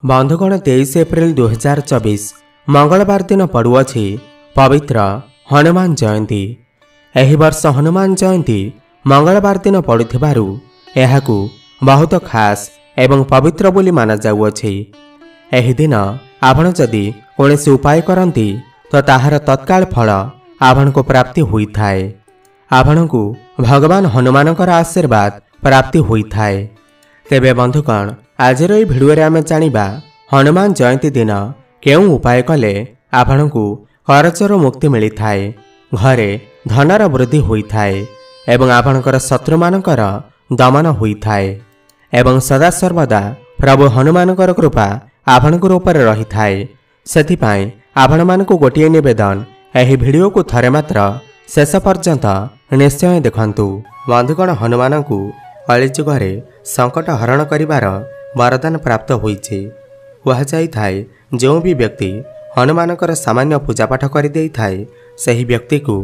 बंधुगण 23 एप्रिल 2024 मंगलवार दिन पड़ुअछि पवित्र हनुमान जयंती। एहि वर्ष हनुमान जयंती मंगलवार दिन पड़ुथिबारु एहाकु बहुत खास एवं पवित्र बोली माना जाउअछि। एहि दिन आपण जदि कोनोसी उपाय करंती तो ताहार तत्काल फल आपनको प्राप्ति होइथाय। आपनको भगवान हनुमानकर आशीर्वाद प्राप्ति होइथाय। तेबे बंधुगण आजर এই ভিডিওରେ ଆମେ ଜାଣିବା हनुमान जयंती दिन केउं उपाय कले आपनको करजर मुक्ति मिलिथाय, घरे धनर वृद्धि होइथाय एवं आपणकर शत्रुमानकर दमन होइथाय एवं सदा सर्वदा प्रभु हनुमानकर कृपा आपणकर ऊपर रहिथाय। सेथिपाई आपणमानकु गोटिए निवेदन, एही भिडियो को थरे मात्र शेष पर्यंत निश्चय देखंतु। बंधुगण हनुमानकु कलिजुगरे संकट हरण करिवार वरदान प्राप्त होइछि। कुहाଯାଇଥାଏ जो भी व्यक्ति हनुमानकर सामान्य पूजापाठ कर दे थाए सही व्यक्ति को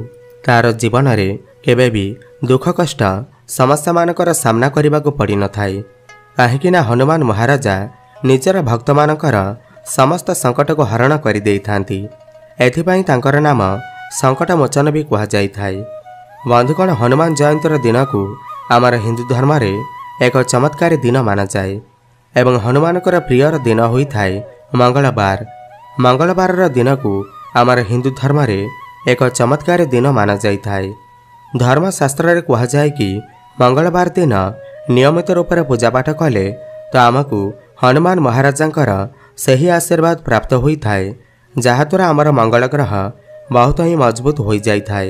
तार जीवन में केबे भी दुख कष्ट समस्या मानकर सामना करने को पड़ न थाए। कहीं हनुमान महाराजा निजर भक्त मानकर समस्त संकट को हरण कर दे थांती। एथिपाई तांकर नाम संकट मोचन भी कुहाଯାଇଥାଏ। बंधुगण हनुमान जयंतीर दिन को आमर हिंदू धर्म रे एक चमत्कारी दिन माना जाए एवं हनुमानकर प्रियर दिन होइथाय मंगलवार। मंगलवार दिन को आमर हिंदू धर्म रे एक चमत्कारी दिन माना जाइथाय। धर्मशास्त्र रे कुहाଯାଏ कि मंगलवार दिन नियमित रूप से पूजापाठ कले तो आमको हनुमान महाराजांकर सही आशीर्वाद प्राप्त होइथाय, जहाद्वारा आमर मंगल ग्रह बहुत ही मजबूत हो जाइथाय।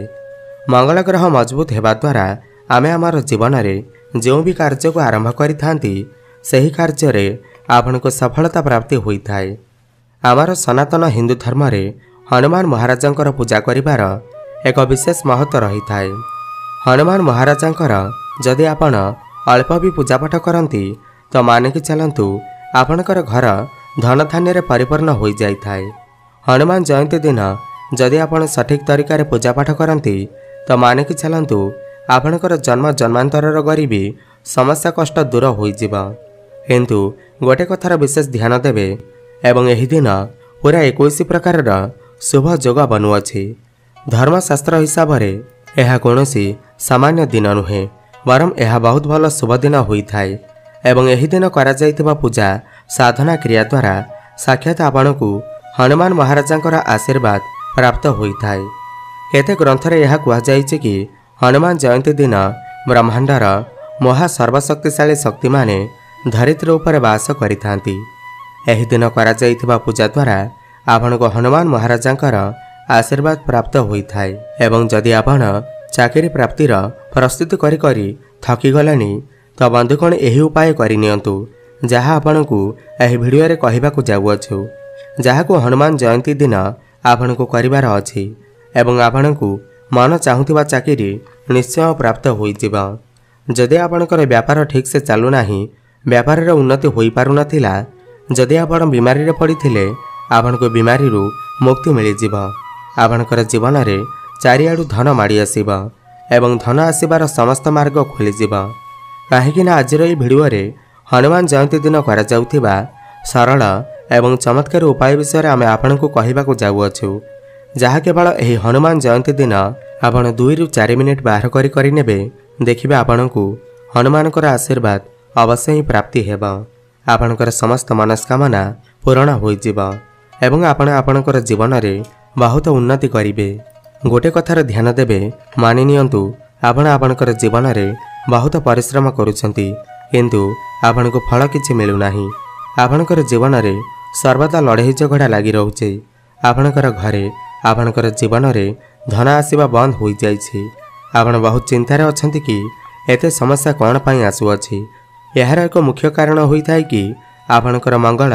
मंगल ग्रह मजबूत हेबा द्वारा आमे आमर जीवन में जो भी कार्य को आरंभ करिथांती सही कार्य रे आपनको सफलता प्राप्ति होइथाय। आमर सनातन हिंदू धर्म रे हनुमान महाराजांकर पूजा करिवार एक विशेष महत्व रहिथाय। हनुमान महाराजांकर जदि आपण अल्प भी पूजापाठ करंती तो मानिकी चलंतु आपणकर घर धन धान्य रे परिपूर्ण हो जाइथाय। हनुमान जयंती दिन जदि आपण सठिक तरीका रे पूजापाठ करंती तो मानिकी चलंतु आपणकर जन्म जन्मांतरर गरीबी समस्या कष्ट दूर हो जिबा। किंतु गोटे कथार विशेष ध्यान देवे एवं एही दिन पूरा 21 प्रकार शुभ जोग बनुअछि। धर्मशास्त्र हिसाब रे यह कौनसी सामान्य दिन नुहे, वरम यह बहुत भल शुभ दिन होइथाय एवं एही दिन करा जाइथिबा पूजा साधना क्रिया द्वारा साक्षात आपणकु हनुमान महाराजांकर आशीर्वाद प्राप्त होइथाय। केते ग्रंथरे यह कुहाଯାଇछि कि हनुमान जयंती दिन ब्रह्मांडर महा सर्वशक्तिशाली शक्ति माने धरित्री उपर वास करिथांती। एही दिन करा जाइथिबा पूजा द्वारा आपनको हनुमान महाराजांकर आशीर्वाद प्राप्त होइथाय एवं जदि आपण चाकरी प्राप्तिर प्रस्तुति करी करी थकी गलानी तो बंधुगण एही उपाय करि नियंतु, जहा आपनको एही भिडियो रे कहिबाकू जाउअछु, जहाको हनुमान जयंती दिन आपनको करिवार अछि एवं आपनको मन चाहुथिबा चाकरी निश्चय प्राप्त होइजिबा। जदि आपणकर व्यापार ठीक से चालू नाही, व्यापार रे उन्नति होई पारु नथिला, जदि आपण बीमारी रे पड़िथिले आपनको बीमारी रु मुक्ति मिलि जिबा। आपणकर जीवन रे चारिआडु धन माड़ी आसीबा एवं धन आसीबार समस्त मार्ग खोली जिबा। काहेकि ना आजर এই ভিডিও रे हनुमान जयंती दिन करा जाउथिबा सरल एवं चमत्कार उपाय विषय रे आमे आपनको कहिबाकू जाउअछु, जहा केवल एही हनुमान जयंती दिन आपण 2 रु 4 मिनिट बाहर करी नेबे, देखिबे आपनको हनुमानकर आशीर्वाद अवश्य ही प्राप्ति हेबा। आपणकर समस्त मनस्कामना पूर्ण हो जिबा एवं आपण आपणकर जीवन रे बहुत उन्नति करिवे। गोटे कथार ध्यान देबे, मानि नियंतु आपण आपणकर जीवन रे बहुत परिश्रम करूछंती किंतु आपनको फल किछि मिलु नाही। आपणकर जीवन रे सर्वदा लड़ाई झगड़ा लागि रहउछे। आपणकर घरे आपणकर जीवन रे धन आसीबा बंद हो जाइछि। आपण बहुत चिंतार अछंती कि एते समस्या कोन पई आसुअछि। यार एक मुख्य कारण होइथाय कि आपणकर मंगल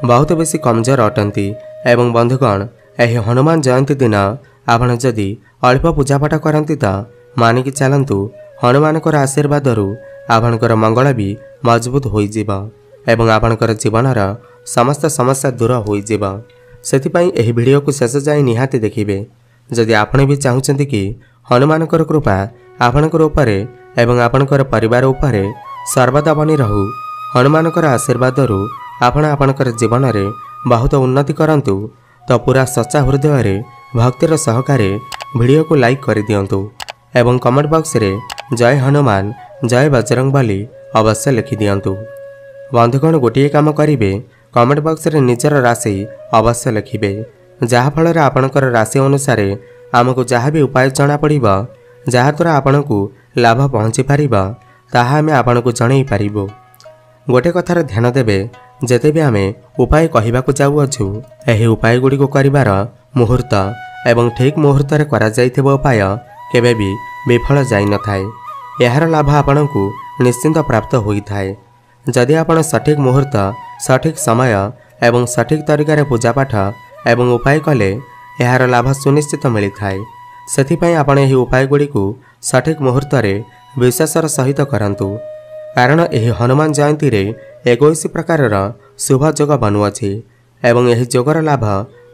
बहुत बेसी कमजोर अटंती एवं बंधुगण एही हनुमान जयंती दिन आपण जदि अल्प पूजापाठ करंती त मानिकी चलंतु हनुमानकर आशीर्वादरु आपणकर मंगल भी मजबूत हो जिबा एवं आपणकर जीवनर समस्त समस्या दूर हो जिबा। सेथिपाई एही वीडियो को शेष जाय निहाती देखिबे। जदि आपण भी चाहुचंती कि हनुमानकर कृपा आपणकर ऊपर एवं आपणकर परिवार ऊपर सर्वदा बनी रहू, हनुमानकर आशीर्वादरु आपण आपणकर जीवन में बहुत उन्नति करंतु तो पूरा सच्चा हृदय भक्तिर सहकारे वीडियो को लाइक कर दियंतु एवं कमेंट बॉक्स रे जय हनुमान जय बजरंगबली अवश्य लिखि दियंतु। बंधुगण गोटे काम करेंगे कमेंट बॉक्स रे निजर राशि अवश्य लिखिबे जहाँफल आपणकर राशि अनुसार आमको जहाँ भी उपाय जना पड़िबा जहाँद्वारा आपण को लाभ पहुँची पार ताहा आमे आपण को जणई पारिबो। गोटे कथार ध्यान देबे जेते भी आमे उपाय कहिबाकु जाउअछु एही उपाय गुडी को करिवार मुहूर्त एवं ठीक मुहूर्त रे करा जाइथिबो उपाय केबे भी विफल जाई न थाए। यार लाभ आपण को निश्चिंत प्राप्त होई थाए जदि आपण सठिक मुहूर्त सठिक समय एवं सठिक तरीका पूजा पाठ एवं उपाय कले यार लाभ सुनिश्चित मिली थाए। सेथिपई आपण एही उपाय गुडी को सठिक मुहूर्त रे विश्वासर सहित करंतु कारण एही हनुमान जयंती रे 21 प्रकार शुभ जोग बनुअछि एवं एही जोगर लाभ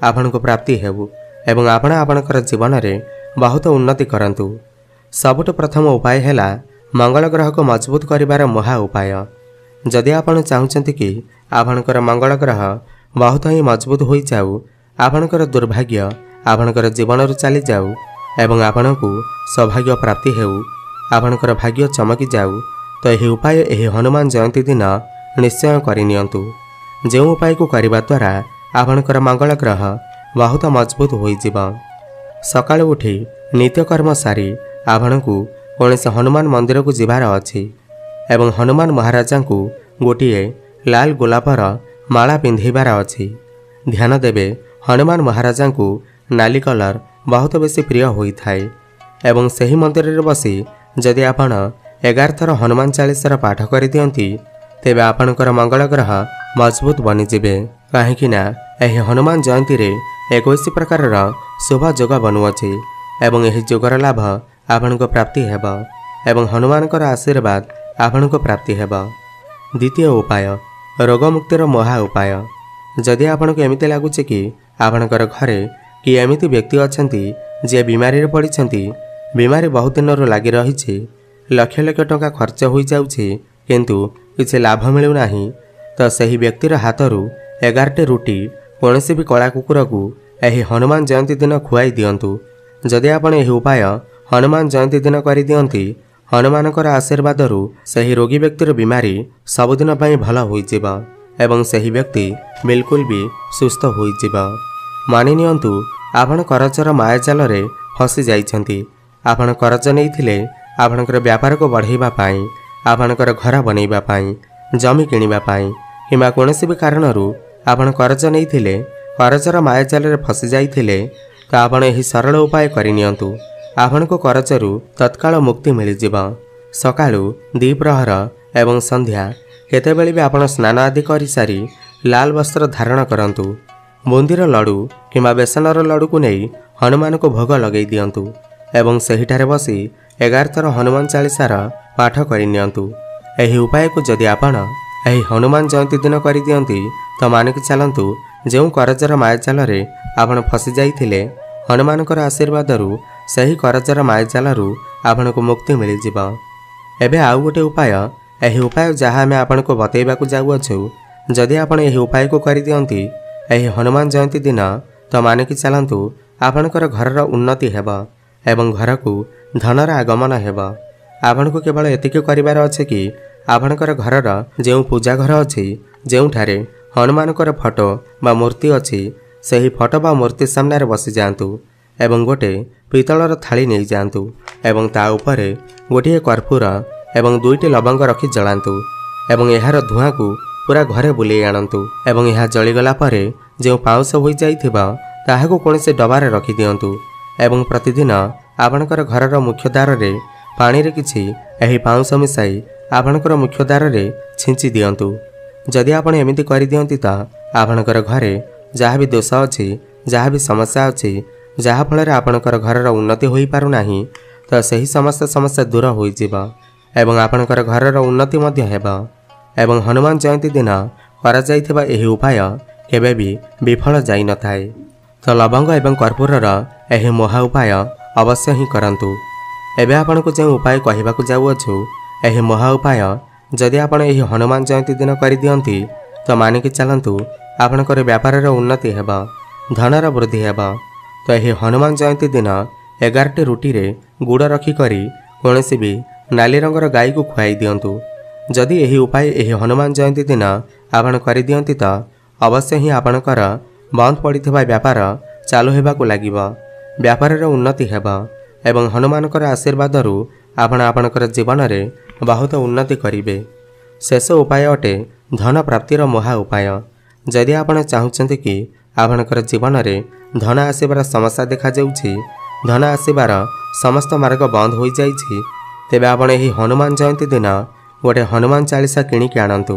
आपण को प्राप्ति हेबु एवं आपण आपणकर जीवन में बहुत उन्नति करंतु। सबुठ प्रथम उपाय हैला मंगल ग्रह को मजबूत करिवार महा उपाय। जदि आपण चाहुचंती कि आपणकर मंगल ग्रह बहुत ही मजबूत होई जाऊ आपणकर दुर्भाग्य आपणकर जीवन रु चली जाऊ एवं आपण को सौभाग्य प्राप्ति हेउ आपणकर भाग्य चमकी जाऊ तो यह उपाय यह हनुमान जयंती दिन निश्चय करनियंतु। जो उपाय को करने द्वारा आपणकर मंगल ग्रह बहुत मजबूत होइजिबा। सकाळ उठी नित्यकर्म सारी आपण को कौनसी हनुमान मंदिर को जीवार अछि एवं हनुमान महाराजा को गोटे लाल गोलापर माला पिंधेबार अछि। ध्यान देबे हनुमान महाराजा को नाली कलर बहुत बेसी प्रिय होइथाए एवं सही मंदिर रे बसी जदि आपण 11 थर हनुमान चालीसार पाठ कर दियंती तेबे आपणकर मंगल ग्रह मजबूत बनी जिबे काहेकि ना एही हनुमान जयंती रे 21 प्रकार शुभ जोग बनुअछि एवं एही जोगर लाभ आपण को प्राप्ति हेबा एवं हनुमानकर आशीर्वाद आपण को प्राप्ति हेबा। द्वितीय उपाय रोग मुक्तिर महा उपाय। जदि आपण को एमिति लागुछि कि आपणकर घरे कि एमिति व्यक्ति अछंती जे बीमारी रे पड़िछंती बीमारी बहुत दिन लगी रही लक्ष लक्ष टंका खर्च हो जाउछि किंतु किसी लाभ मिलू नाही तो सही व्यक्तिर हाथरू 11टी रुटी कौनसी भी कला कुकुर को यही हनुमान जयंती दिन खुआई दियंतु। जदि आपण यही उपाय हनुमान जयंती दिन कर दियंती हनुमानकर आशीर्वादरू सही रोगी व्यक्तिर बीमारी सबुदिन पई भल होइजिबा एवं सही व्यक्ति बिल्कुल भी सुस्थ होइजिबा। मानि नियंतु आपण करजर मायाजाल रे फसी जाइछंती आपण करज नैथिले आपणकर व्यापार को बढ़ाइबा पाई आपणकर घर बनैबा पाई जमी किनिबा पाई किंबा कोनोसी भी कारणरू आपण करज नैथिले करजर मायाजाल रे फसी जाइथिले तो आपण एही सरल उपाय करिनियंतु आपण को करजरू तत्काल मुक्ति मिल जिबा। सकाळू द्विप्रहर एवं संध्या केतेबेले भी आपण स्नान आदि करि सारी लाल वस्त्र धारण करंतु बुंदीर लडू किंबा बेसनर लडू को नहीं हनुमान को भोग लगे दियंतु एवं सेहिठारे बसी 11 थर हनुमान चालीसार पाठ करिनियंतु। एही उपाय को जदि आपण एही हनुमान जयंती दिन करि दियंती तो मानिक चलंतु जो करजर मायाजाल रे आपण फसी जाइथिले हनुमानकर आशीर्वादरू सही करजर मायाजालरू आपण को मुक्ति मिल जिबा। एबे आउ गोटे उपाय एही उपाय जहाँ आमे आपण को बतैबाकू जाउअछु जदि आपण एही उपाय को करि दियंती एही हनुमान जयंती दिन तो मानिक चलंतु आपणकर घरर उन्नति हेबा एवं घर को धनर आगमन हेबा। आपण को केवल एतिक करिवार अछि कि आपणकर घरर जो पूजा घर अछि जोठारे हनुमानकर फोटो बा मूर्ति अछि सही फोटो बा मूर्ति सामने बसी जातु एवं गोटे पितलर थाली नहीं जातु एवं ता उपरे गोटे कर्पूर एवं 2टी लवंग रखी जलांतु एवं यार धुआं को पूरा घरे बुले आणंतु एवं यह जलीगला परे जो पाउस हो जाइथिबा ताहाको कोनसे डबारे रखी दियंतु एवं प्रतिदिन आपणकर घरर मुख्य द्वार रे पानी रे किछि एही पाउस मिसाई आपणकर मुख्य द्वार रे छिंची दियंतु। जदि आपण एमिति करि दियंती ता आपणकर घरे जहाँ भी दोष अछि जहाँ भी समस्या अछि जहाँ फल आपणकर घरर उन्नति होई पारु नाही तो सही समस्त समस्या दूर होई जिबा एवं आपणकर घरर उन्नति मध्य हेबा एवं हनुमान जयंती दिन करा जाइथिबा एही उपाय केबे भी विफल जाई न थाए। तो लवंग एवं कर्पूरर एही महा उपाय अवश्य ही करंतु। एबे आपण को जो उपाय कहबाकू जाउअछु एही महा उपाय जदि आपण एही हनुमान जयंती दिन करि दियंती तो मानिकी चलतु आपणकर व्यापार उन्नति हेब, धनर वृद्धि हेब। तो यह हनुमान जयंती दिन 11टी रुटी रे गुड़ रखिकरी कौन भी नाली रंगर गाई को खुआई दिंतु। जदि यही उपाय यही हनुमान जयंती दिन आपण कर दियंती तो अवश्य ही आपणकर बंद पड़िथिबा व्यापार चालू हेबाकु लागिब, व्यापार उन्नति हेब एवं हनुमानकर आशीर्वाद आपण आपणकर जीवन में बहुत उन्नति करिवे। शेष उपाय अटे धन प्राप्तिर महा उपाय। जदि आपण चाहूचंती कि आपणकर जीवन में धन आसबार समस्या देखा जाउछि, धन आसबार समस्त मार्ग बंद हो जाइछि, तेबे आपण एही हनुमान जयंती दिन गोटे हनुमान चालीसा किणिकी आणंतु,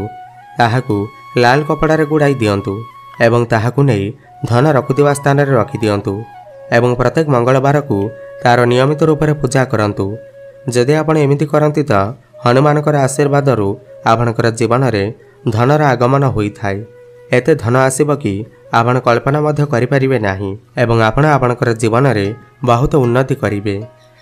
ताहाकु लाल कपड़ारे गुड़ाई दियंतु एवं ताहाकु नै धन रखुथिबा स्थान रे रखि दियंतु एवं प्रत्येक मंगलवार को तार नियमित रूप से पूजा करंतु। जदि आपण एमिति करंती तो हनुमानकर आशीर्वाद आपणकर जीवन में धनर आगमन होइथाय। एते धन आसीब कि आपण कल्पना मध्य करिपारिबे नाही एवं आपण आपणकर जीवन में बहुत उन्नति करिवे।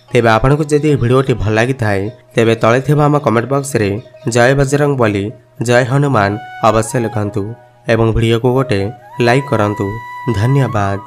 तेबे आपनको जदि भिडियोटी भल लगी थाए तेबे तले थिबा हम कमेंट बॉक्स रे जय बजरंग बली जय हनुमान अवश्य लिखंतु एवं भिडियो को गोटे लाइक करंतु। धन्यवाद।